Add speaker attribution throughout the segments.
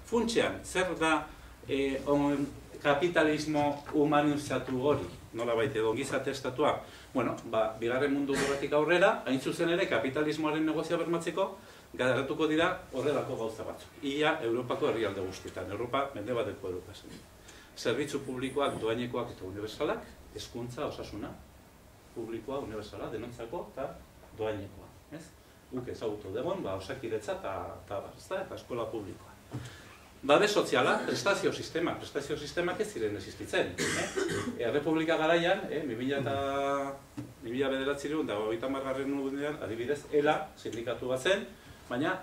Speaker 1: Funtsean, zer da kapitalismo humanizatu hori, nola baita edo gizarte estatua? Bueno, bigarren mundu gerratik aurrera, hain zuzen ere kapitalismoaren negozioa bermatzeko, garatuko dira horrelako gauza batzu. Ia Europako herrialde guztietan, Europa, mendebaldeko Europa zen. Zerbitzu publikoak, doainekoak eta unibertsalak, hezkuntza, osasuna, publikoa, unibertsala, denontzako eta doainekoa. Guk ezagutu dugun, Osakidetza eta eskola publikoa. Babes soziala, prestazio sistemak ez ziren existitzen. Errepublika garaian, 2009 adibidez, ELA sindikatu bat zen, baina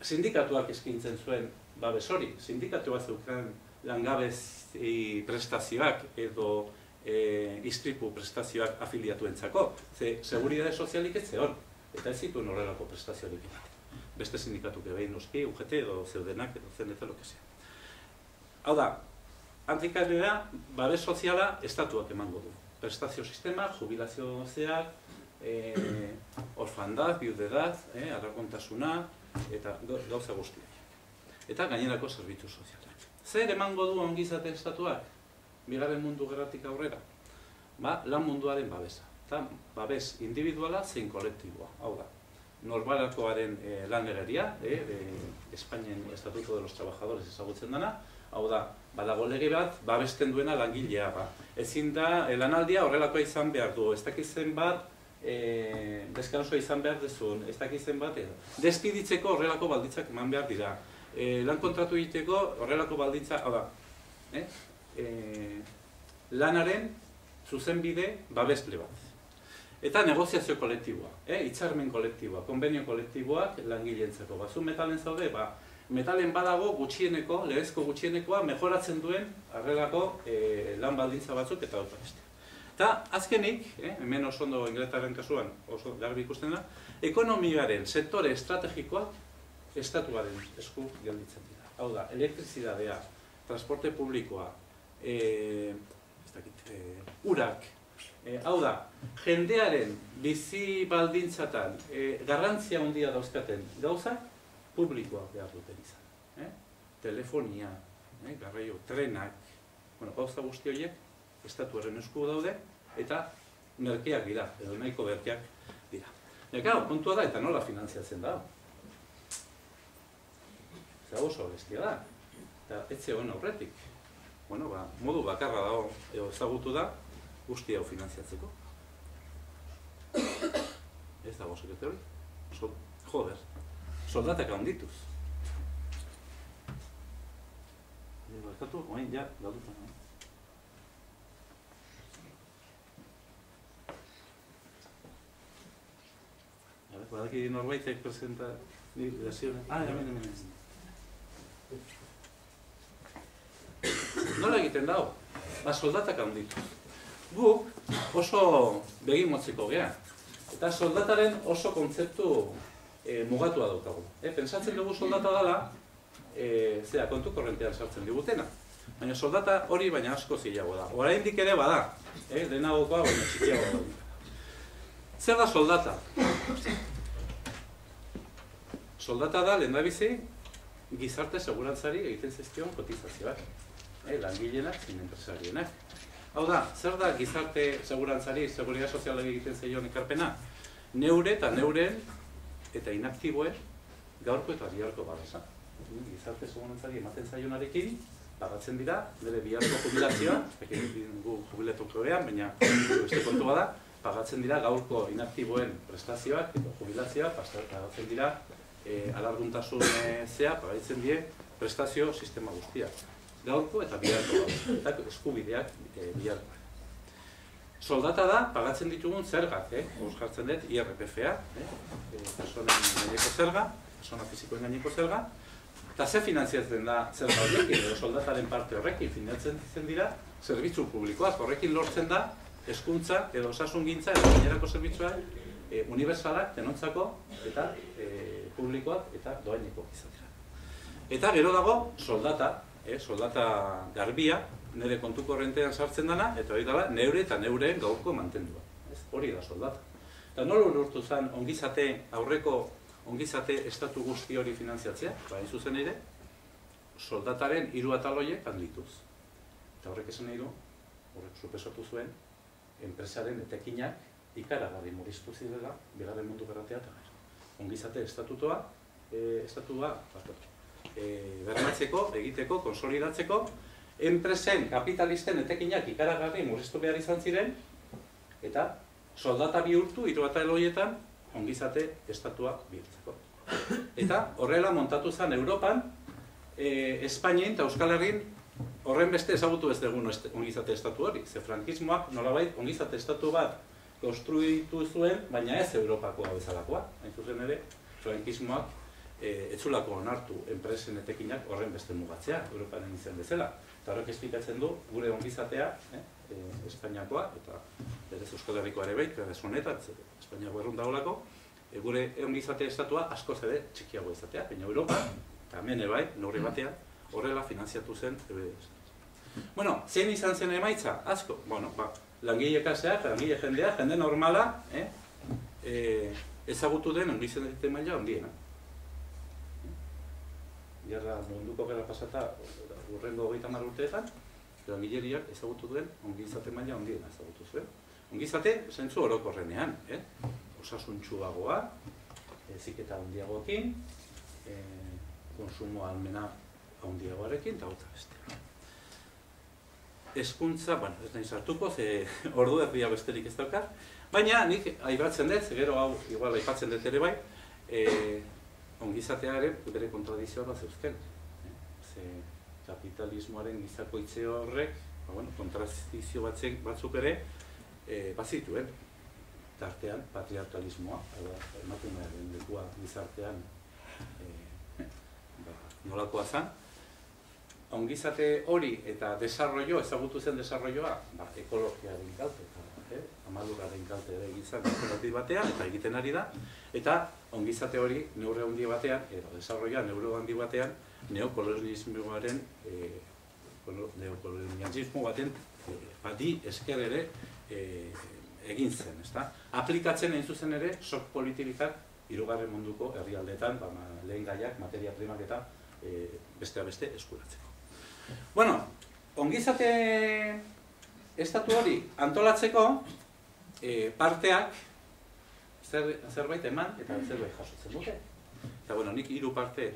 Speaker 1: sindikatuak eskintzen zuen babes hori. Sindikatu bat zeukan langabezi prestazioak edo istripu prestazioak afiliatuentzako. Ze seguridade sozialik ez zeon, eta ez zituen horrelako prestaziorik ematen. Beste sindikatuk ebein noski, UGT edo zeudenak edo CNT lo que sea. Hau da, antikarrera, babes soziala estatuak emango du. Prestazio sistema, jubilazio zeak, orfandad, biudedad, arrakontasuna, eta gauza guztiak. Eta gainerako zerbitzu sozialak. Zer emango du ongizate estatuak? Bigarren mundu gerratik aurrera? Lan munduaren babesa. Eta babes individuala zein kolektiboa. Hau da, norbanakoaren lan legeria, Espainien Estatuto de los Trabajadores ezagutzen dena, hau da, badago lege bat, babesten duena langilea. Ezin da, lanaldia horrelakoa izan behar du, ez dakizen bat, deskansoa izan behar dezun, ez dakizen bat, despiditzeko horrelako balditzak eman behar dira. Lan kontratu egiteko horrelako balditza, hau da, lanaren zuzenbide babesle bat. Eta negoziazio kolektiboa, hitzarmen kolektiboa, konbenio kolektiboak langileentzako. Zu metalen zaude, metalen badago gutxieneko, legezko gutxienekoa mejoratzen duen horrelako lan baldintza batzuk eta dut beste. Eta azkenik, hemen oso ondo ingletaren kasuan oso garbi ikusten da, ekonomiaren sektore estrategikoak estatuaren esku gelditzen dira. Hau da, elektrizidadea, transporte publikoa, urak, hau da, jendearen bizi baldintzatan garrantzia handia dauzkaten gauzak publikoak behar duten izan. Telefonia, garraio, trenak, gauza guzti horiek estatuaren esku daude eta merkeak dira, edo nahiko merkeak dira. Eta kontua da eta nola finantziatzen da. Eta oso bestia da. Eta etxe hon aurretik. Modu bakarra dago, edo ezagutu da, guzti hau finantziatzeko. Ez dago sekete hori. Joder, soldatak handituz. Barkatu, oain, ja, galdutan. Badaki norbaitek presenta lesiones. Hemen. Nola egiten dago? Soldatak handituz. Guk oso begimotzeko gea. Eta soldataren oso kontzeptu mugatua daukagu. Pentsatzen dugu soldata dela, kontu korrentean sartzen digutena. Baina soldata hori baina asko zilago da. Oraindik ere bada, lehenagokoa baina txikiago da. Zer da soldata? Soldata da, lehendabizi, gizarte segurantzari egiten zizkion kotizazioak. Langileenak, zein enpresarienak. Hau da, zer da gizarte segurantzari, seguridad soziala egiten zeion ekarpena? Neure eta neuren eta inaktiboen gaurko eta biharko babesa. Gizarte segurantzari ematen zaionarekin, pagatzen dira, bere biharko jubilazioa, gu jubilatuko behan, baina beste kontua da, pagatzen dira gaurko inaktiboen prestazioak eta jubilazioa, pagatzen dira alarguntasun zea, pagatzen die prestazio sistema guztiak. Gaurko eta biharko eta eskubideak biharko. Soldata da, pagatzen ditugun zergak, jartzen dut, IRPF-a, personen gaineko zerga, persona fizikoen gaineko zerga, eta ze finantziatzen da zerga horrekin, edo soldataren parte horrekin finantziatzen dira zerbitzu publikoak, horrekin lortzen da hezkuntza edo osasungintza edo gainerako zerbitzuak unibertsalak, denontzako eta publikoak eta doaineko izatera. Eta gero dago soldata, soldata garbia, nire kontu korrentean sartzen dana, eta hori dela neure eta neureen gaurko mantendua. Hori da soldata. Eta nola lortu zen ongizate, aurreko ongizate estatu guzti hori finantziatzea, hain zuzen ere, soldataren 3 atal horiek handituz. Eta horrek esan nahi du, horrek suposatu zuen, enpresaren etekinak ikaragarri murriztu zirela, Bigarren Mundu Gerratik eta gero. Ongizate estatua bermatzeko, egiteko, konsolidatzeko, enpresen, kapitalisten etekinak ikaragarri murriztu behar izan ziren, eta soldata bihurtu 3 atal horietan ongizate estatua bihurtzeko. Eta horrela montatu zen Europan, Espainien eta Euskal Herrin horren beste ezagutu ez dugun ongizate estatu hori. Ze frankismoak nolabait ongizate estatu bat konstruitu zuen, baina ez Europakoa bezalakoa. Hain zuzen ere, frankismoak etzulako onartu enpresen etekinak horren beste mugatzea, Europaren izan bezala. Eta horrek esplikatzen du gure ongizatea, Espainiakoa, eta berez Euskal Herrikoa ere bai, ez honetan, Espainiako errun dagoelako, gure ongizate estatua askoz ere txikiago izatea, baina Europa, eta hemen bai, neurri batean, horrela finanziatu zen. Bueno, zein izan zen emaitza? Asko, bueno, langile kaseak, langile jendea, jende normala, ezagutu den ongizate maila handiena. Munduko gerra pasata, urrengo 30 urteetan, langileriak ezagutu duen ongizate maila handiena ezagutu zuen. Ongizate, zentzu orokorrenean, osasuntsuagoa, heziketa handiagoekin, konsumo ahalmena handiagoarekin, eta gauza beste. Hezkuntza, bueno, ez nahi sartuko, ze ordu erdia besterik ez daukat, baina nik aipatzen dut, gero hau igual aipatzen dut ere bai, ongizatea ere bere kontradizioa bat zeuzken. Ze kapitalismoaren gizakoitze horrek, kontradizio batzuk ere bazituen. Tartean, patriarkalismoa, emakumearen lekua gizartean nolakoa zen. Ongizate hori eta desarrollo, ezagutu zen desarrolloa, ekologiaren kalte, amalurraren kalte ere egizan batean, eta egiten ari da, eta ongizate hori neurre handi batean, edo desarrolloa neurre handi batean, neokolonialismo baten bati esker ere egin zen, ezta? Aplikatzen egin zuzen ere, sok politikak 3. munduko herrialdeetan, lehen gaiak, materia primak eta besteak beste eskuratzeko. Bueno, ongizate estatu hori antolatzeko parteak zerbait eman eta zerbait jasotzen dute. Eta, bueno, nik 3 parte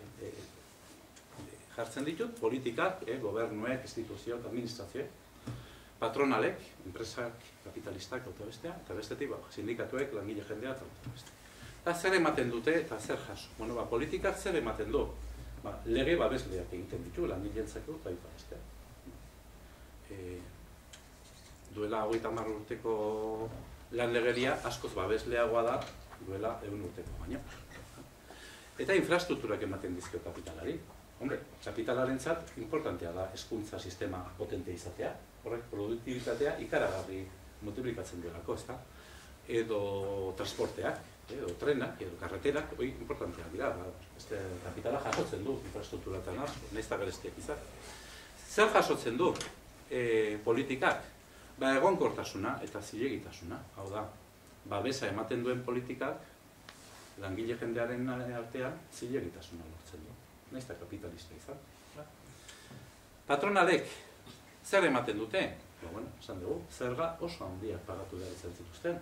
Speaker 1: jartzen ditut, politikak, gobernuek, instituzioak, administrazioek, patronalek, enpresak, kapitalistak, eta bestetik, sindikatuek, langile jendea, eta beste. Eta zer ematen dute, eta zer jaso. Bueno, politikak zer ematen du. Lege babesleak egiten ditu, langileentzako, eta beste. Duela 30 urteko lan legeria askoz babesleagoa da duela 100 urteko baino. Eta infrastrukturak ematen dizkio kapitalari. Hombre, kapitalarentzat importantea da hezkuntza sistema potente izatea, horrek produktibitatea ikaragarri multiplikatzen duelako, ezta? Edo transporteak, edo trenak, edo karreterak, hori importanteak dira, kapitala jasotzen du infrastrukturatan asko, nahiz eta garestiak izan. Zer jasotzen du politikak? Egonkortasuna eta zilegitasuna, hau da, babesa ematen duen politikak langile jendearen artean zilegitasuna lortzen du. Nahiz eta kapitalista izan. Patronalek zer ematen dute? Esan dugu, zerga oso handiak pagatu behar izan zituzten.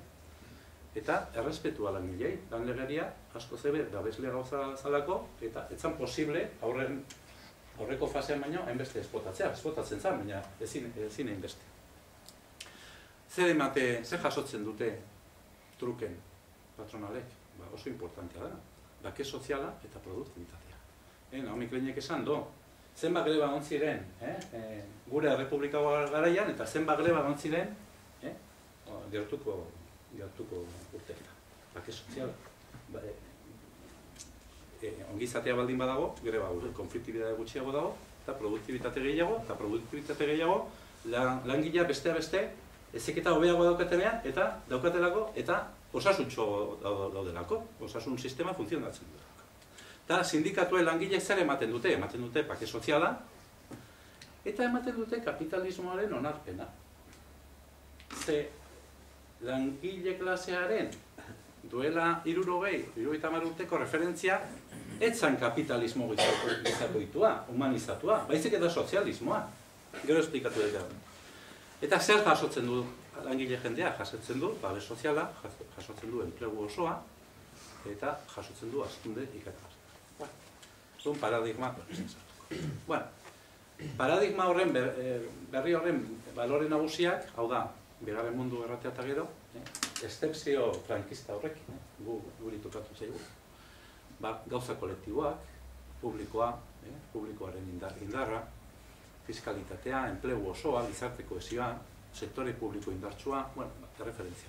Speaker 1: Eta errespetua langilei, lan legeria asko zebe babesle gauza zalako, eta etzan posible aurreko fasean baino hainbeste espotatzea, espotatzen zan, baina ezin hainbeste. Zer jasotzen dute truken patronalek? Oso importantea da. Bake soziala eta produktibitatea. Naomi Kleinek esan do, zenbat greba egon ziren gure Errepublika garaian, eta zenbat greba egon ziren gertuko urteetan. Bake soziala. Ongizatea baldin badago, greba konfliktibitate gutxiago dago, eta produktibitate gehiago, langilea beste ezeketa hobeago daukatenean, eta daukatelako, eta osasuntxo daudelako, osasun sistema funtzionatzen duelako. Eta sindikatuen langileek zer ematen dute? Ematen dute bake soziala, eta ematen dute kapitalismoaren onarpena. Ze langile klasearen duela 60 urteko referentzia etzan kapitalismo gizakoitua, humanizatua, baizik eta sozialismoa. Gero esplikatu dira. Eta zer jasotzen du langile jendea? Jasotzen du babes soziala, jasotzen du enplegu osoa, eta jasotzen du hazkunde ikaragarria. Un paradigma. Bueno, paradigma horren, berri horren balore nagusiak, hau da, Bigarren Mundu Gerratia eta gero, eszepzio frankista horrekin, guri tokatu zaigu. Gauza kolektiboak, publikoaren indarra, fiskalitatea, enplegu osoa, gizarte kohesioa, sektore publiko indartsua, erreferentzia.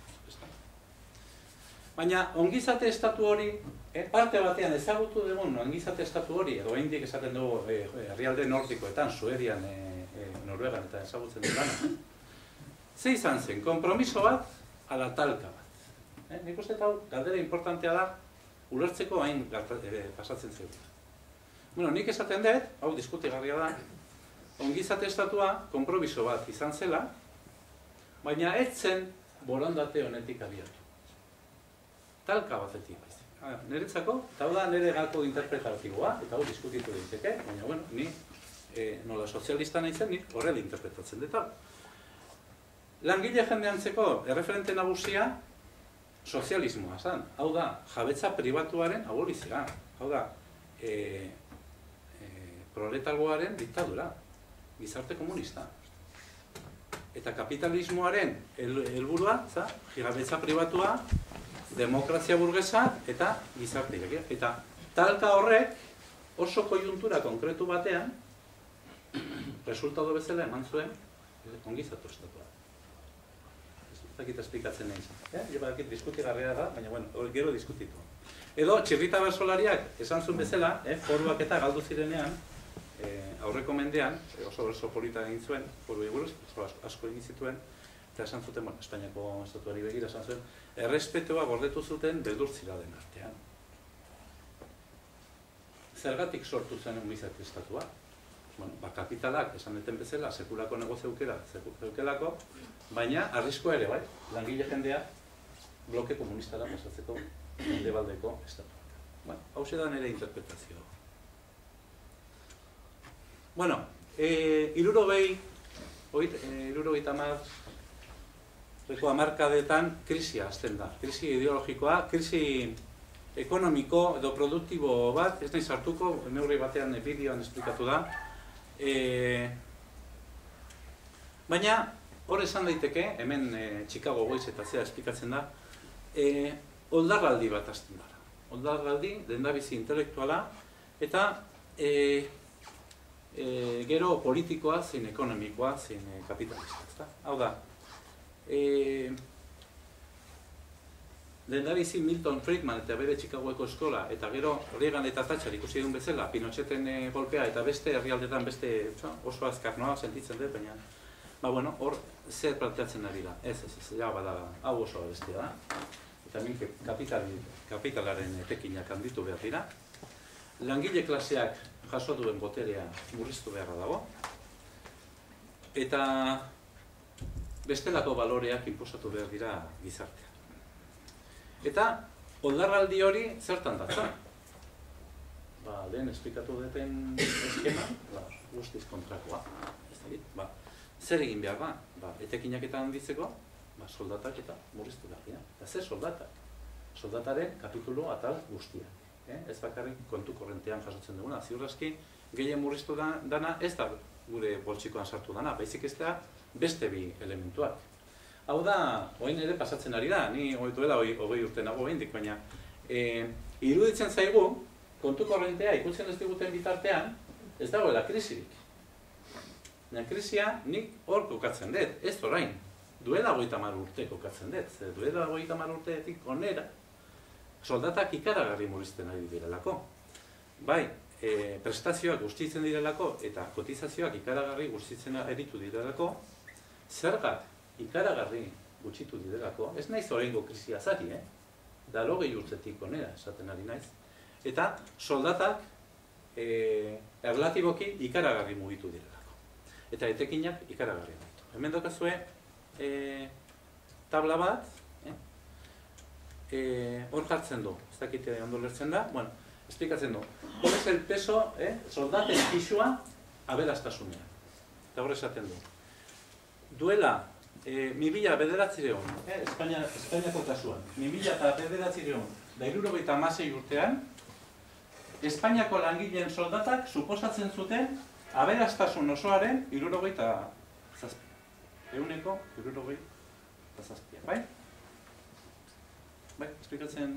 Speaker 1: Baina, ongizate estatu hori, parte batean ezagutu dugun ongizate estatu hori, edo oraindik esaten dugu herrialde nordikoetan, Suedian, Noruegan eta ezagutzen dugana, ze izan zen, konpromiso bat, ala talka bat. Nik uste hau, galdera importantea da, ulertzeko hain pasatzen zaigu. Nik esaten dut, hau diskutigarria da, ongizate estatua konpromiso bat izan zela, baina ez zen borondate honetik abiatu. Talka batetik baizik. Niretzako, eta hau da nire gako interpretatiboa, eta hau diskutitu daiteke, baina ni nola sozialista naizen, nik horrela interpretatzen dut. Langile jendeantzeko erreferente nagusia sozialismoa zen. Hau da, jabetza pribatuaren abolizioa. Hau da, proletargoaren diktadura, gizarte komunista. Eta kapitalismoaren helburua, jabetza pribatua, demokrazia burgesa eta gizarte irekia. Eta talka horrek oso koiuntura konkretu batean, resultado bezala eman zuen ongizatu estatua. Ez dakit esplikatzen nahi izan. Badakit diskutigarria da, baina gero diskutitu. Edo, Txirrita Bersolariak esan zuen bezala, foruak eta galdu zirenean, aurreko mendean, oso polita egin zuen, foru eguruz, asko egin zituen, eta esan zuten, Espainiako estatuari begira esan zuen, errespetua gordetu zuten beldurtzira den artean. Zergatik sortu zen ongizate estatua? Kapitalak, esan deten bezala, sekulako negozio zeukelako, baina arriskoa ere, langile jendea bloke komunistara pasatzeko mendebaldeko estatua. Hau da nire interpretazioa. Hirurogeita hamarkadetan krisia hasten da. Krisi ideologikoa, krisi ekonomiko edo produktibo bat, ez nahi sartuko, neurri batean bideoan esplikatu da. Baina, hor esan daiteke, hemen Chicago Boys eta zera esplikatzen da, oldarraldi bat hasten dara. Oldarraldi, dendabizi intelektuala, eta gero politikoa, zein ekonomikoa, zein kapitalista. Hau da, lehendabizi Milton Friedman eta bere Chicagoeko eskola, eta gero Reagan eta Thatcher ikusi egun bezala, Pinocheten golpea eta beste herrialdetan beste oso azkar noa sentitzen dut, baina hor zer planteatzen ari da. Ez, bada, hau oso bestia da. Eta minke kapitalaren etekinak handitu behar dira. Langile klaseak jaso duen boterea murriztu beharra dago. Eta bestelako baloreak inposatu behar dira gizartea. Eta oldarraldi hori zertan datza? Lehen esplikatu duten eskema, guztiz kontrakoa. Zer egin behar da? Etekinak eta handitzeko, soldatak eta murriztu behar dira. Eta zer soldatak? Soldataren kapitulu atal guztia. Ez bakarrik kontu korrentean jasotzen duguna. Ziurraski, gehien murriztu dana ez da gure boltsikoan sartu dana, baizik ez da beste bi elementuak. Hau da, oin ere pasatzen ari da, ni duela 20 urte nago behindik, baina iruditzen zaigu, kontu korrentea ikutzen ez diguten bitartean, ez dagoela krisirik. Krisia nik hor kokatzen dut, ez orain, duela 30 urte kokatzen dut, duela 30 urteetik onera, soldatak ikaragarri murrizten ari direlako. Bai, prestazioak guztitzen direlako eta kotizazioak ikaragarri guztitzen eritu direlako, zergak ikaragarri gutxitu direlako, ez naiz oraingo krisia zari, da 20 urtetik onera esaten ari naiz, eta soldatak erlatiboki ikaragarri mugitu direlako. Eta etekinak ikaragarri mugitu. Hemen dokazue tabla bat, hor jartzen du, ez dakite ondo lertzen da, esplikatzen du. ¿Cuál es el peso, soldaten pisua aberastasunean? Eta hor esaten du. Duela, 2009, Espainiako kasuan, 2009 urtean, Espainiako langileen soldatak suposatzen zuten aberastasun osoaren 67. Euneko 67, bai? Bai, esplikatzen?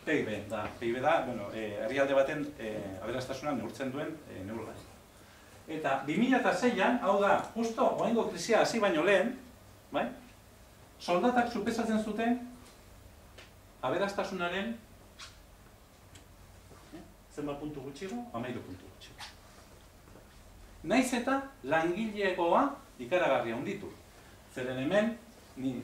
Speaker 1: PIB da, herrialde baten aberastasuna neurtzen duen neurgai. Eta 2006an, hau da, justo oraingo krisia hasi baino lehen, bai? Soldatak suposatzen zuten aberastasunaren zenbat puntu gutxigo? 13 puntu gutxigo. Naiz eta langilegoa ikaragarria handitu. Zeren hemen, ni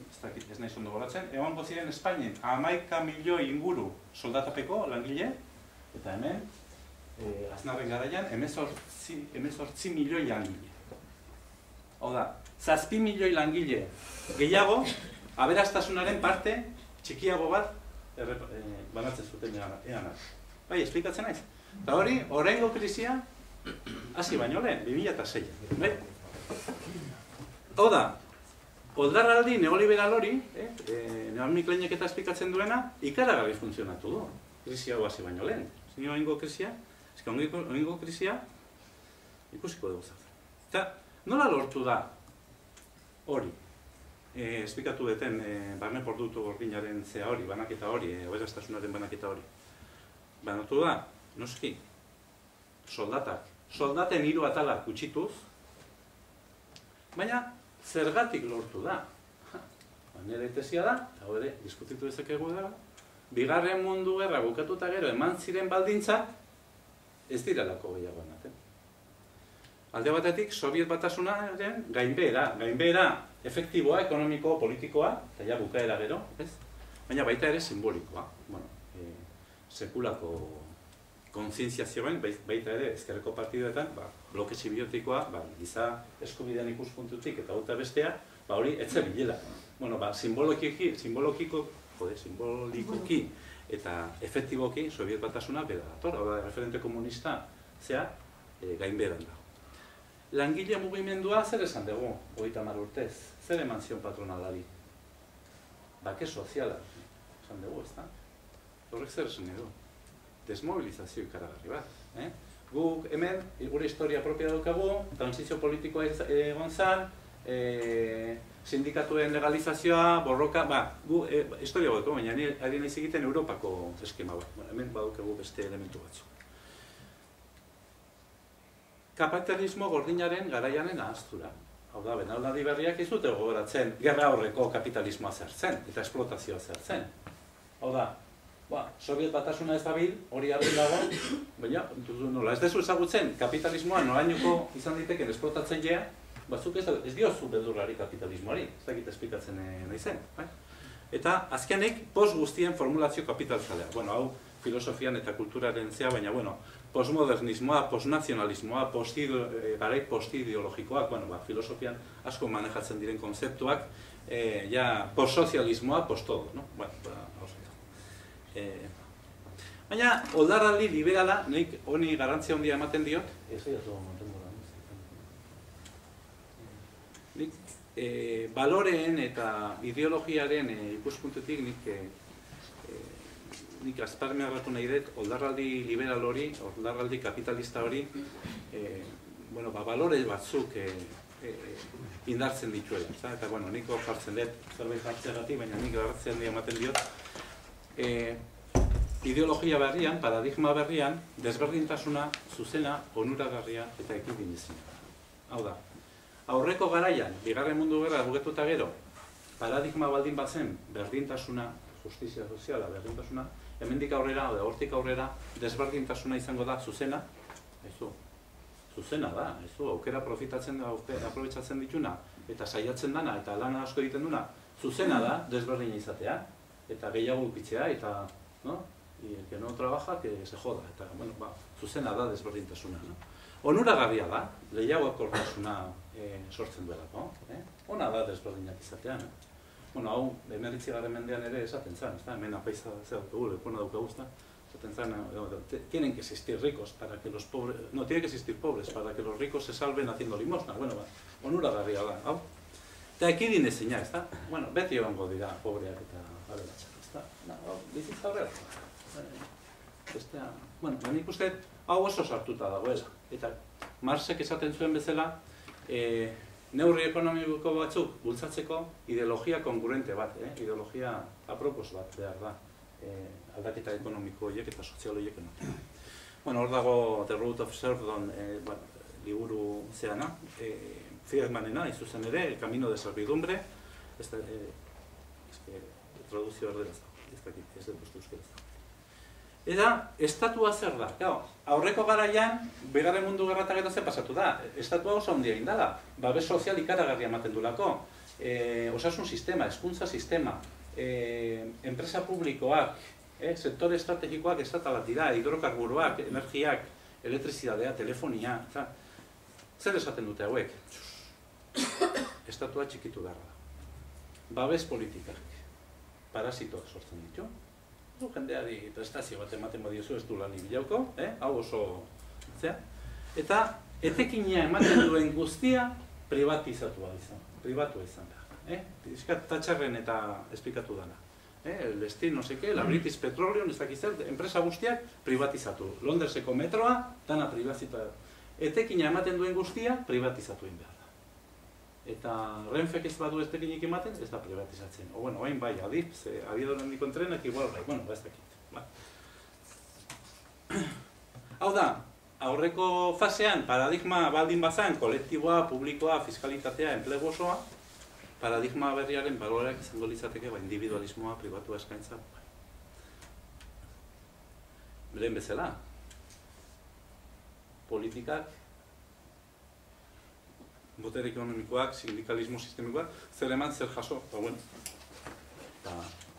Speaker 1: ez naiz ondo goratzen, egongo ziren Espainien 11 milioi inguru soldatapeko langile, eta hemen, Aznarren garaian, 18 milioi langile. Hau da, 7 milioi langile gehiago, aberastasunaren parte txikiago bat banatzen zuten eanak. Bai, esplikatzen naiz. Eta hori, oraingo krisia, hasi baino lehen, 2006. Bai? Hau da, oldarraldi neoliberal hori, Naomi Kleinek eta esplikatzen duena, ikaragarri funtzionatu du. Krisia hau hasi baino lehen. Zini oraingo krisia, oraingo krisia, ikusiko dugu zer. Eta, nola lortu da hori? Esplikatu deten barne produktu gordinaren zea hori, banaketa hori, aberastasunaren banaketa hori. Banatu da, noski, soldaten 3 atalak gutxituz, baina zergatik lortu da. Nire tesia da, eta ere, diskutitu dezakegu dela, Bigarren Mundu Gerra bukatuta gero eman ziren baldintzak ez direlako gehiago ematen. Alde batetik, Sobiet Batasunaren gainbehera efektiboa, ekonomiko, politikoa, eta ja bukaera gero, ez? Baina baita ere simbolikoa. Sekulako kontzientziazioen, baita ere, ezkerreko partiduetan, bloke sibiotikoa, giza eskubidean ikuspuntutik eta gauta bestea, hori etze bilela. Simbolikoki eta efektiboki Sobiet Batasuna bera dator, hau da, referente komunista zea gainbeheran dago. Langile mugimendua zer esan dugu, 30 urtez, zer eman zion patronalari? Bake soziala, esan dugu, ez da? Horrek zer esan edo? Desmobilizazio ikaragarri bat. Guk hemen, gure historia propia daukagu, transizio politikoa egon zan, sindikatuen legalizazioa, borroka, gu historia bat, baina ari nahiz egiten Europako eskema bat. Hemen badaukagu beste elementu batzu. Kapitalismo gordinaren garaianen ahaztura. Hau da, belaunaldi berriak ez dute gogoratzen gerra horreko kapitalismoa zertzen eta esplotazioa zertzen. Hau da, Sobiet Batasuna ez dabil, hori argi dago, baina, nola, ez dezu ezagutzen kapitalismoa norainoko izan diteken esplotatzailea, batzuk ez diozu beldurrari kapitalismoari, ez dakit esplikatzen nahi zen. Eta azkenik, post guztien formulazio kapitalzalea. Hau filosofian eta kulturaren zea, baina, postmodernismoa, postnazionalismoa, garai postideologikoak, filosofian asko manejatzen diren konzeptuak, postsozialismoa, postodo. Baina, oldarraldi liberala, nik honi garrantzia handia ematen diot, nik baloreen eta ideologiaren ikuspuntutik nik azparmearratu nahi dut oldarraldi liberal hori, oldarraldi kapitalista hori, balore batzuk indartzen dituela. Eta, nik hor jartzen dut, zerbait jartzeagatik, baina nik garrantzia handia ematen diot, ideologia berrian, paradigma berrian, desberdintasuna, zuzena, onuragarria eta ekidinezina. Hau da, aurreko garaian, Bigarren Mundu Gerra buketuta gero, paradigma baldin batzen, berdintasuna, justizia soziala, berdintasuna, hemendik aurrera, hortik aurrera, desberdintasuna izango da zuzena, zuzena da, aukera aprobetxatzen dituna, eta saiatzen dana, eta lana asko egiten duna, zuzena da, desberdina izatea, eta gehiago ukitzea, eta, y el que no trabaja, que se joda, eta, zuzena da desberdintasuna. Onuragarria da, lehiago akortasuna sortzen duelako, ona da desberdinak izatean. Hau, 19. mendean ere esaten zen, hemen apaiza daukagu, lekuna daukagu, tienen que existir ricos para que los pobres, no, tienen que existir pobres para que los ricos se salven haciendo limosna. Bueno, onuragarria da, hau. Eta ekidin ezina, ezta? Bueno, beti egongo dira pobreak eta aberatsak, ezta? Bizitza horrela. Bueno, nik uste, hau oso sartuta dagoela. Eta Marxek esaten zuen bezala, neurri ekonomiko batzuk bultzatzeko ideologia kongruente bat, ideologia apropos bat behar da. Aldaketa ekonomiko horiek eta sozial horiek ematen. Bueno, hor dago The Road of Serfdom liburu zeana, Friedmanena, izuzen ere, El Camino de Servidumbre, traduzio erdera ez dakit, ez dut uste euskaraz. Eta, estatua zer da? Aurreko garaian, Bigarren Mundu Gerra eta gero zer pasatu da. Estatua oso handia egin dela, babes sozial ikaragarria ematen duelako, osasun sistema, hezkuntza sistema, enpresa publikoak, sektore estrategikoak estatalat dira, hidrokarburoak, energiak, elektrizidadea, telefonia, zer esaten dute hauek? Estatua txikitu behar da. Babes politikak, parasitoak sortzen ditu. Jendeari prestazio bat ematen badiozu ez du lan ibilauko, hau oso zea. Eta etekina ematen duen guztia privatizatua izan, privatua izan behar. Iskat Thatcherren eta esplikatu dana. El Destino, no seke, la British Petroleum, ez dakiz zer, enpresa guztiak privatizatu. Londreseko metroa, dana privatizatu. Etekina ematen duen guztia privatizatu egin behar da. Eta Renfek ez badu etekinik ematen, ez da privatizatzen. O, bueno, hain bai, adip, ze abiadoren diko entrenak, igual bai, bueno, ez dakit. Hau da, aurreko fasean, paradigma baldin bazan, kolektiboa, publikoa, fiskalitatea, enplegu osoa, paradigma berriaren baloreak izango litzateke, individualismoa, pribatua eskaintza. Beren bezala, politikak, botere ekonomikoak, sindikalismo sistemikoak, zer eman, zer jaso, eta bueno,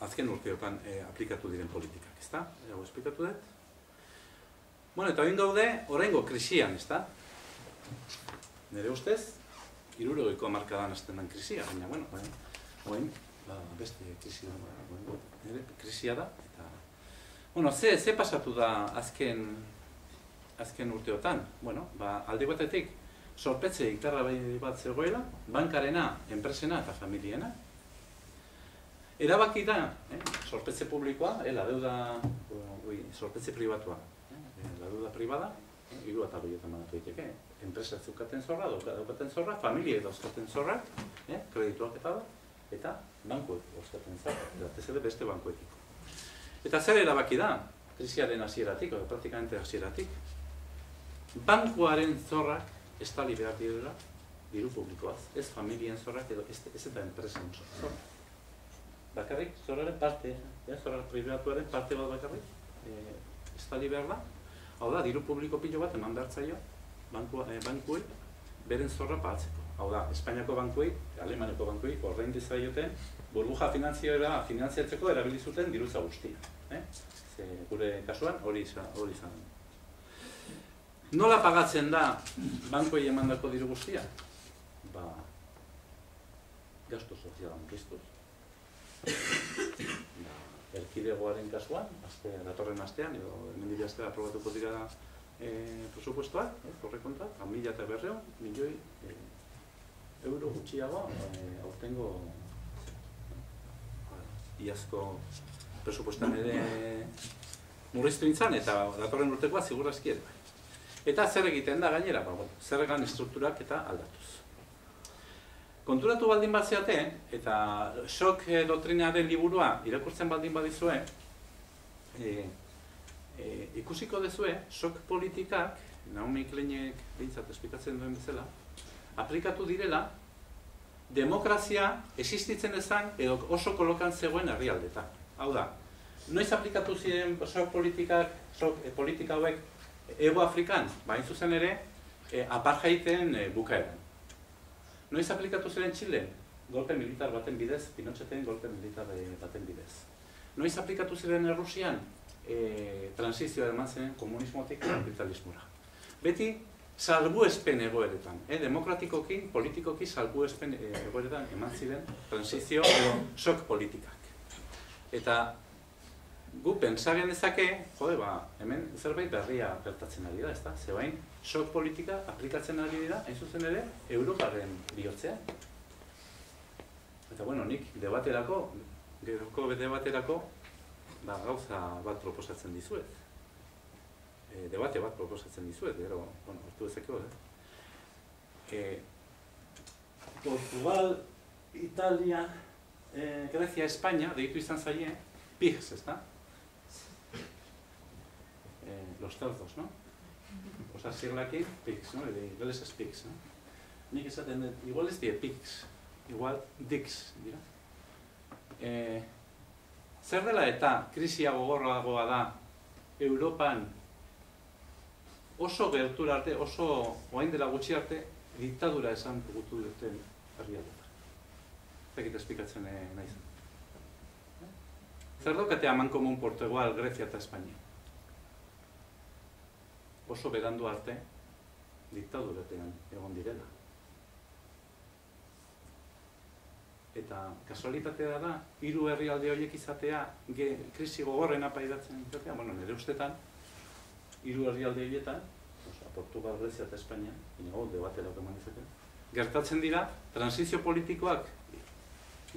Speaker 1: azken urteotan aplikatu diren politikak, ezta? Hau esplikatu dut. Bueno, eta hain gaude, oraingo krisian, ezta? Nire ustez, 60ko hamarkadan hasten den krisia, baina, bueno, orain, beste krisia da, eta... Bueno, ze pasatu da azken urteotan? Bueno, alde batetik, sorpetze iktarra bat zegoela, bankarena, enpresena eta familiena. Erabaki da, sorpetze publikoa, sorpetze pribatua, la deuda privada, 3,50 manatu daiteke. Enpresa zeukaten zorra, daukaten zorra, familia dauzkaten zorra, kredituak eta bankuek dauzkaten zorra, eta beste bankuekiko. Eta zer erabaki da, krisiaren hasieratik, praktikamente hasieratik, bankuaren zorrak estali behar direla diru publikoaz, ez familien zorrak edo ez eta enpresen zorrak. Bakarrik, zorraren parte, zorrar pribatuaren parte bat bakarrik, estali behar da. Hau da, diru publiko pilo bat eman behar zaio bankuei beren zorra pahatzeko. Hau da, Espainiako bankuei, Alemaniako bankuei, ordain dizaioten, burbuja finantziatzeko erabili zuten dirutza guztia. Gure kasuan hori izan. Nola pagatzen da bankuei emandako diru guztia? Gasto sozialan piztuz. Erkidegoaren kasuan, datorren astean, edo hemendik astea aprobatuko dira presupuestoak, horrekontak, 1.200 milioi euro gutxiago aurtengo iazko presupuestan ere murriztu nintzen, eta datorren urtekoa segurazki ere. Eta zer egiten da gainera, zergan estrukturak eta aldatuz. Konturatu baldin bat zeate, eta shock doktrinaren liburua irakurtzen baldin badizue, ikusiko dezue, shock politikak, Naomi Kleinek behintzat esplikatzen duen bezala, aplikatu direla, demokrazia existitzen ezan edo oso kolokan zegoen herrialdetan. Hau da, noiz aplikatu ziren shock politika hauek Ego Afrikan, bain zuzen ere, apartheiden bukaeran. Noiz aplikatu ziren Txilen, golpe militar baten bidez, Pinocheten golpe militar baten bidez. Noiz aplikatu ziren Errusian, transizioa eman zen komunismotik kapitalismora. Beti, salbuespen egoeretan, demokratikoki, politikoki salbuespen egoeretan eman ziren transizio edo shock politikak. Eta gu pentsa genezake, jode, hemen zerbait berria gertatzen ari da, ezta? Zebain, shock politika aplikatzen ari dira, hain zuzen ere, Europaren bihotzean. Eta, bueno, nik debaterako, gauza bat proposatzen dizuet. Debate bat proposatzen dizuet, gero, bueno, hartu dezakeo, Portugal, Italia, Grecia, España, deitu izan zaie, pigs, ezta? Los cerdos, ¿no? Osa, siglakin, pigs, ¿no? Igual es pigs, ¿no? Nik esaten dut, igual ez die pigs, igual dicks, dira. Zer dela eta krisia gogorragoa da Europan oso gertura arte, oso orain dela gutxi arte, diktadura esan gutu duten herrialdetan. Ez dakit esplikatzen nahi zen. Zer daukate amankomun Portugal, Grecia eta Espainia? Oso berandu arte, diktaduratean egon direla. Eta kasualitatea da, 3 herrialde horiek izatea, krisi gogorrena pairatzen izatea, bueno, nire ustetan, 3 herrialde horietan, Portugal, Grecia eta Espainia, debaterako eman izatea, gertatzen dira, transizio politikoak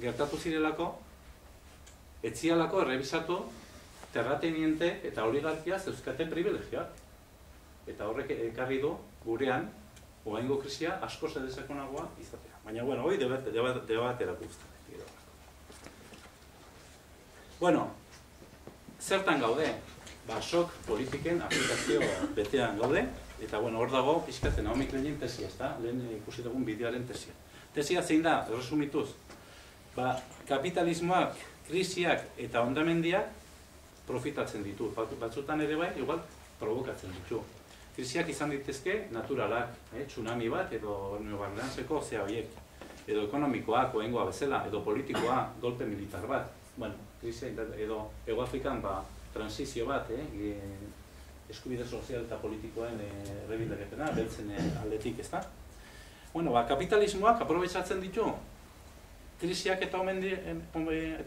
Speaker 1: gertatu zirelako, etzialako errebisatu terrateniente eta oligarkia zeuzkaten privilegioak. Eta horrek ekarri du gurean, oraingo krisia asko zedesakonagoa izatea. Baina, bueno, hori debaterako guztatik. Bueno, zertan gaude? Shock politiken aplikazio betean gaude, eta, bueno, hor dago, pixkatzen, Naomi Kleinen tesia, ezta? Lehen ikusi dugun bideoaren tesia. Tesia zein da, erresumituz, kapitalismoak, krisiak eta hondamendiak profitatzen ditu. Batzutan ere bai, igual, provokatzen ditu. Krisiak izan ditezke naturalak, tsunami bat, edo New Orleanseko zea horiek, edo ekonomikoak, oengoa bezala, edo politikoa, golpe militar bat. Bueno, krisia edo Ego Afrikan transizio bat, eskubide sozial eta politikoen errebildaketena, beltzen aldetik, ezta? Bueno, kapitalismoak aprobetxatzen ditu krisiak eta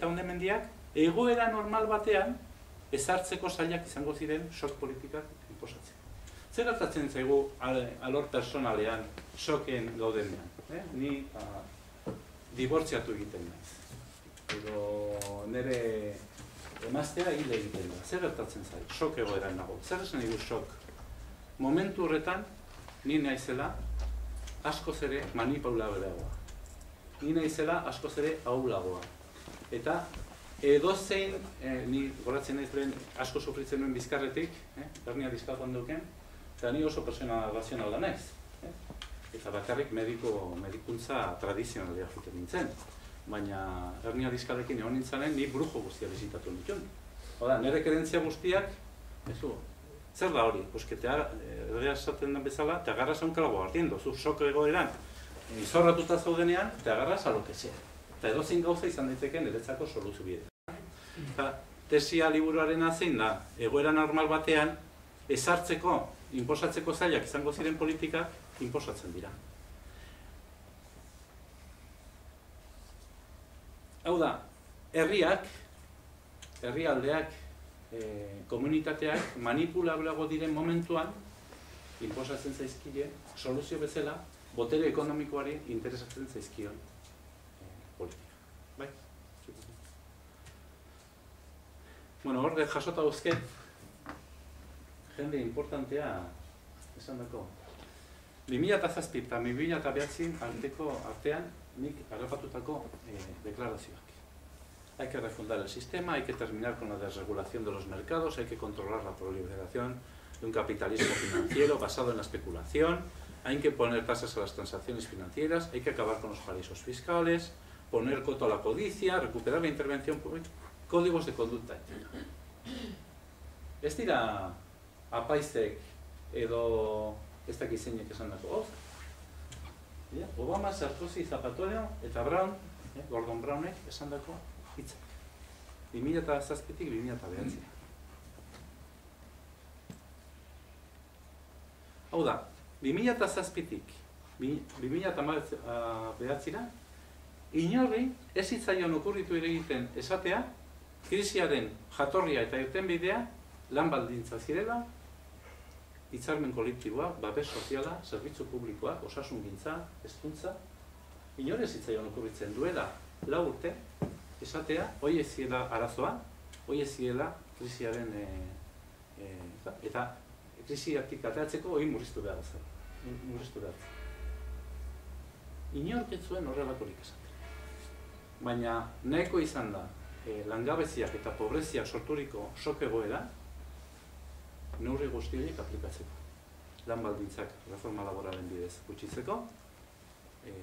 Speaker 1: hondamendiak egoera normal batean ezartzeko zailak izango ziren shock politikak inposatzen. Zer gertatzen zaigu alor personalean shocken gaudenean? Ni dibortziatu egiten naiz. Edo nire emaztea hil egiten da. Zer gertatzen zaigu? Shock egoeran nago. Zer esan dugu shock? Momentu horretan, ni naizela askoz ere manipulableagoa. Ni naizela askoz ere ahulagoa. Eta edozein, ni goratzen naiz lehen asko sufritzen nuen bizkarretik, hernia diskatuan duken, eta ni oso persona razionala naiz. Eta bakarrik medikuntza tradizionalea juten nintzen. Baina hernia diskalekin egon nintzenen, ni brujo guztia bizitatu nituen. Oda, nire kerentzia guztiak, zer da hori? Errea esaten den bezala, te agarras a un clavo ardiendo, zu sok egoeran, izorratuta zaudenean, te agarras a lo que sea. Eta edozein gauza izan daiteke niretzako soluzio bide. Tesia liburuaren zein da, egoera normal batean, ezartzeko, inposatzeko zailak izango ziren politikak, inposatzen dira. Hau da, herriak, herrialdeak, komunitateak manipulableago diren momentuan, inposatzen zaizkile, soluzio bezala, botere ekonomikoari interesatzen zaizkion politika. Bai? Bueno, hor jasota dauzket, jende importantea esan dako. 2007 eta 2009 artean nik harrapatutako deklarazioak. Hay que refundar el sistema, hay que terminar con la desregulación de los mercados, hay que controlar la proliferación de un capitalismo financiero basado en la especulación, hay que poner tasas a las transacciones financieras, hay que acabar con los paraísos fiscales, poner coto a la codicia, recuperar la intervención pública, códigos de conducta ética. Ez dira apaizek edo ez dakit zeinek esan dako gauza. Obama, Sarkozy, Zapatero eta Brown, Gordon Brownek esan dako hitzak. 2007-tik 2009. Hau da, 2007-tik 2009-ra, inorri ez zitzaion okurritu ere egiten esatea krisiaren jatorria eta irtenbidea lan baldintza zirela, hitzarmen kolektiboak, babes soziala, zerbitzu publikoak, osasungintza, hezkuntza. Inorez zitzaion okurritzen duela 4 urte, esatea, hoi ez ziela arazoa, hoi ez ziela krisiaren, eta krisiatik ateratzeko hori murriztu behar zen. Inork ez zuen horrelakorik esaten. Baina nahiko izan da, langabeziak eta pobreziak sorturiko sok egoera, neurri guzti horiek aplikatzeko. Lan baldintzak reforma laboralen bidez gutxitzeko,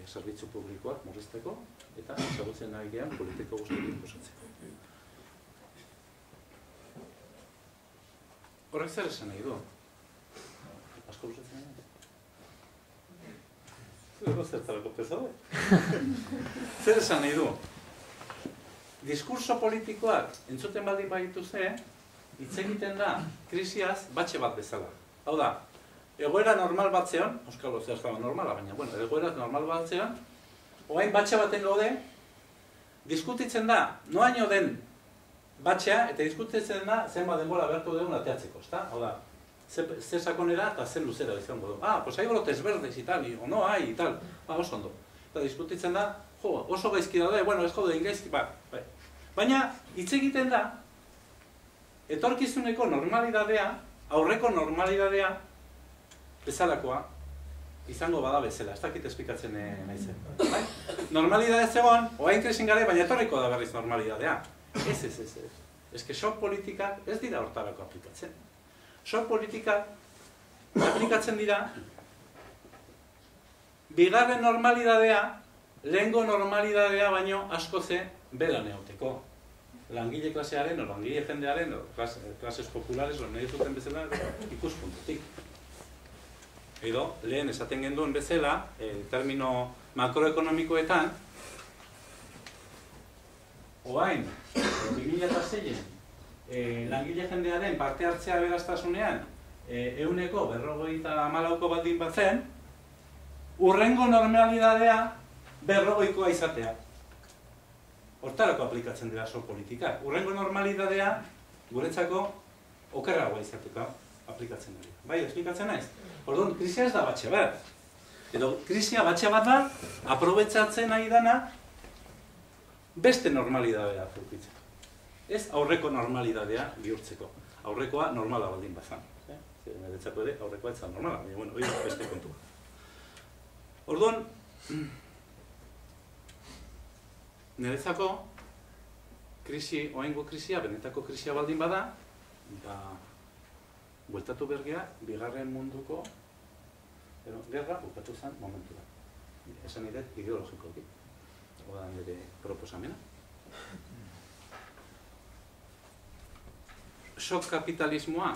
Speaker 1: zerbitzu publikoak murrizteko, eta ezagutzen nahi gehan politiko guzti horiek inposatzeko. Horrek zer esan nahi du? Asko luzatzen nahi? Zertarako pesade? Zer esan nahi du? Diskurso politikoak entzuten baldin baditu ze, hitz egiten da krisiaz batxe bat bezala. Hau da, egoera normal bat zeon, euskal ez da normala, baina, bueno, egoera normal bat zeon, orain batxe baten gaude, diskutitzen da, noaino den batxea, eta diskutitzen da, zenbat denbora behartu dugun ateatzeko, ezta? Hau da, ze sakonera eta zen luzera izango du. Pues hay brotes verdes y tal, o no hay y tal. Oso ondo. Eta diskutitzen da, oso gaizki daude, bueno, ez gaude ingaizki, baina, hitz egiten da, etorkizuneko normalidadea, aurreko normalidadea, bezalakoa, izango bada bezala, ez dakit espikatzen naizen. Normalidadea zegoen, oain kresin gare, baina etorriko da berriz normalidadea. Ez. Ez que shock politikak ez dira hortarako aplikatzen. Shock politikak aplikatzen dira, bigarren normalidadea, lehengo normalidadea baino asko ze bela neoteko. Langile klasearen, o langile jendearen, o klases populares, o nahi zuten bezala, ikuspuntutik. Edo, lehen esaten genduen bezala, termino makroekonomikoetan, oain, 2006-en, langile jendearen parte hartzea beraztasunean, 154ko baldin bat zen, urrengo normalidadea 40koa izatea. Hortarako aplikatzen dira shock politikak. Urrengo normalidadea guretzako okerragoa izateko aplikatzen dira. Bai, esplikatzen naiz? Orduan, krisia ez da batxe bat. Edo, krisia batxe bat da, aprobetxatzen nahi dana beste normalidadea aurkitzeko. Ez aurreko normalidadea bihurtzeko. Aurrekoa normala baldin bazan. Niretzako ere, aurrekoa ez da normala, baina, bueno, hori beste kontua. Orduan, niretzako, oraingo krisia, benetako krisia baldin bada, bueltatu bergea, bigarren munduko gerra bukatu zen momentu da. Esan nire ideologikoki. Oda nire proposamena. Shock kapitalismoa,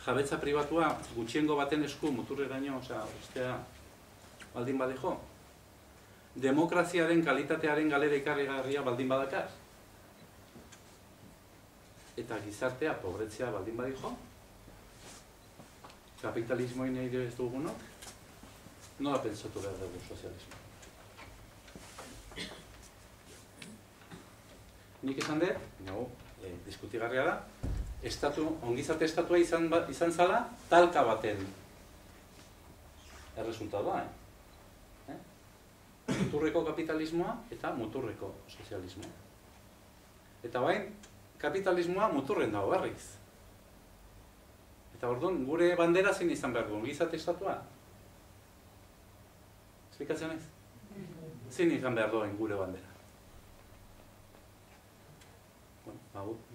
Speaker 1: jabetza pribatua, gutxiengo baten esku, muturreraino, ustea baldin badejo, demokraziaren kalitatearen galera ikarrigarria baldin badakar, eta gizartea pobretzea baldin badijo, kapitalismoa nahi ez dugunok, nola pentsatu behar dugu sozialismo. Nik esan dut, diskutigarria da, ongizate estatua izan zala, talka baten erresultatua. Muturreko kapitalismoa eta muturreko sozialismoa. Eta bain, kapitalismoa muturren dago berriz. Eta orduan, gure bandera zein izan behar du, ongizate estatua? Esplikatzen ez? Zein izan behar duen gure bandera?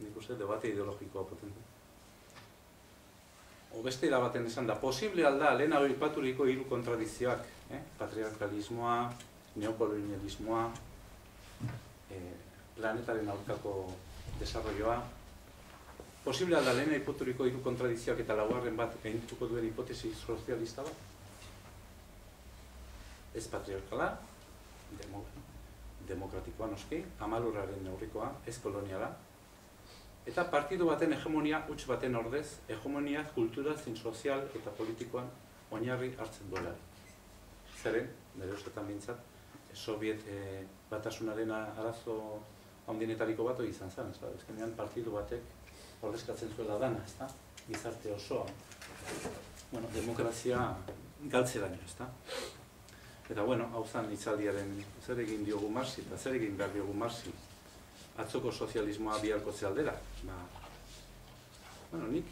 Speaker 1: Nik uste, debate ideologikoa potentu. Beste baten esan da, posible alda, lehen hau ipaturiko 3 kontradizioak, patriarkalismoa, neokolonialismoa, planetaren aurkako desarrolloa. Posible alda, lehen ipaturiko 3 kontradizioak eta laugarren bat gainituko duen hipotesi sozialista bat? Ez patriarkala, demokratikoa noski, amalurraren neurrikoa, ez koloniala, eta partidu baten hegemonia huts baten ordez, hegemonia kultura, zin sozial eta politikoan oinarri hartzen duela. Zeren, nire ustetan bintzat, Soviet batasunaren arazo handienetariko bat hori izan zen, ezkenean partidu batek ordezkatzen zuela dana, gizarte osoa, demokrazia galtzeraino, Eta, hau zen hitzaldiaren zer egin diogu Marxi, eta zer egin behar diogu Marxi atzoko sozialismoa biharkotze aldera. Nik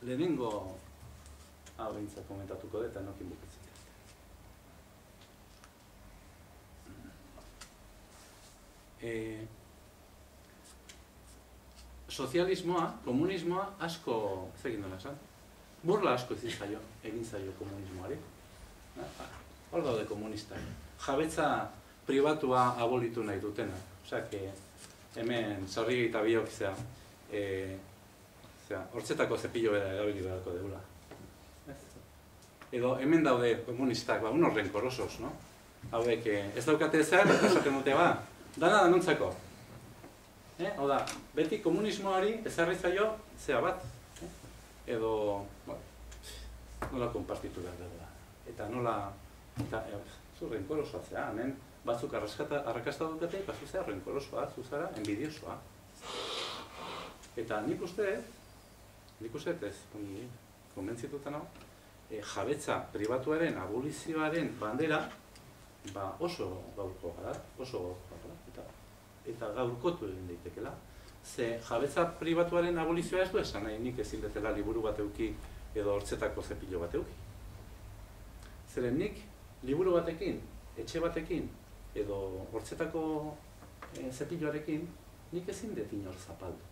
Speaker 1: lehenengo hau bintzat komentatuko dut, eta nokin bukatzen. Sozialismoa, komunismoa asko, ez egin dena esan, burla asko egin zaio komunismoari. Hor daude komunistak. Jabetza pribatua abolitu nahi dutena. Osak, hemen Zorrigi eta biok hortzetako zepillo bera erabili beharko deula. Edo hemen daude komunistak, unos renkorosos, no? Hauek, ez daukate zer, esaten dute dana danontzako. Hau da, beti komunismoari ezarri zaio zea bat. Edo, nola konpartitu behar dela. Eta nola, zu renkorosoa zea, hemen batzuk arrakasta dukate, eta zu zea renkorosoa, zu zara enbidiosoa. Eta nik uste ez, konbentzituta nago, jabetza pribatuaren abolizioaren bandera oso gaurko gara, eta gaurkotu egin daitekela. Ze jabetza pribatuaren abolizioa ez du esan nahi nik ezin dezela liburu bat euki edo hortzetako zepilo bat euki. Zeren nik liburu batekin, etxe batekin edo hortzetako zepiloarekin nik ezin dut inor zapaldu.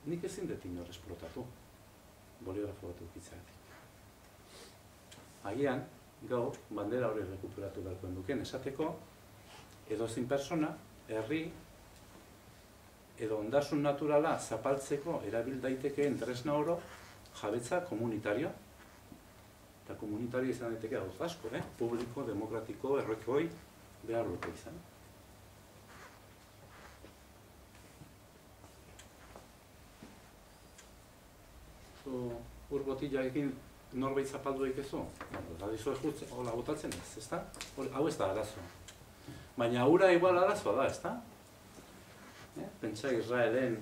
Speaker 1: Nik ezin dut inor esplotatu boligrafo bat eukitzeatik. Agian, gaur, bandera hori rekuperatu beharkoen duken esateko, edozein persona, herri, edo ondasun naturala zapaltzeko erabil daitekeen tresna oro jabetza komunitarioa. Eta komunitario izan daiteke gauz asko, publiko, demokratiko, errekoi, behar dute izan. Ur botilaekin norbait zapaldu eikezu? Radizo ez hola botatzen ez, ezta? Hau ez da arazoa. Baina ura igual arazoa da, ezta? Pentsa Israelen,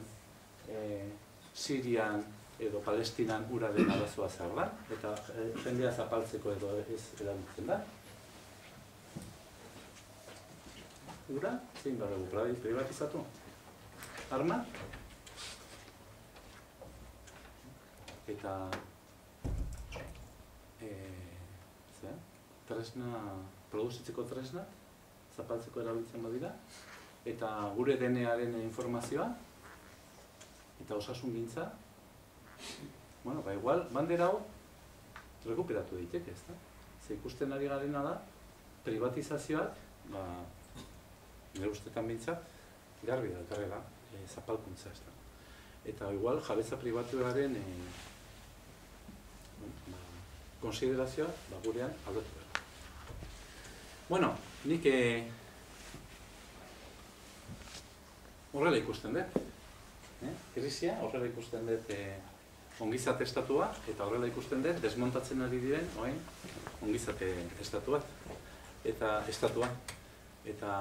Speaker 1: Sirian edo Palestinan uraren arazoa zer da, eta jendea zapaltzeko edo ez erabiltzen da. Ura, zein behar dugu, privatizatu? Arma? Eta tresna, produzitzeko tresna, zapaltzeko erabiltzen badira, eta gure DNA-aren informazioa, eta osasun gintza, igual, bandera hau rekuperatu daiteke, ezta? Ze ikusten ari garena da, privatizazioak, nire ustetan bintzat, garbi da, zapalkuntza, ezta? Eta igual, jabetza pribatuaren konsiderazioa, gurean, aldatu behar. Bueno, nik horrela ikusten dut. Krisia, horrela ikusten dut ongizate estatua, eta horrela ikusten dut desmontatzen ari diren, ongizate estatua. Eta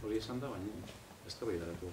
Speaker 1: hori esan da, baina ez da behidaratu.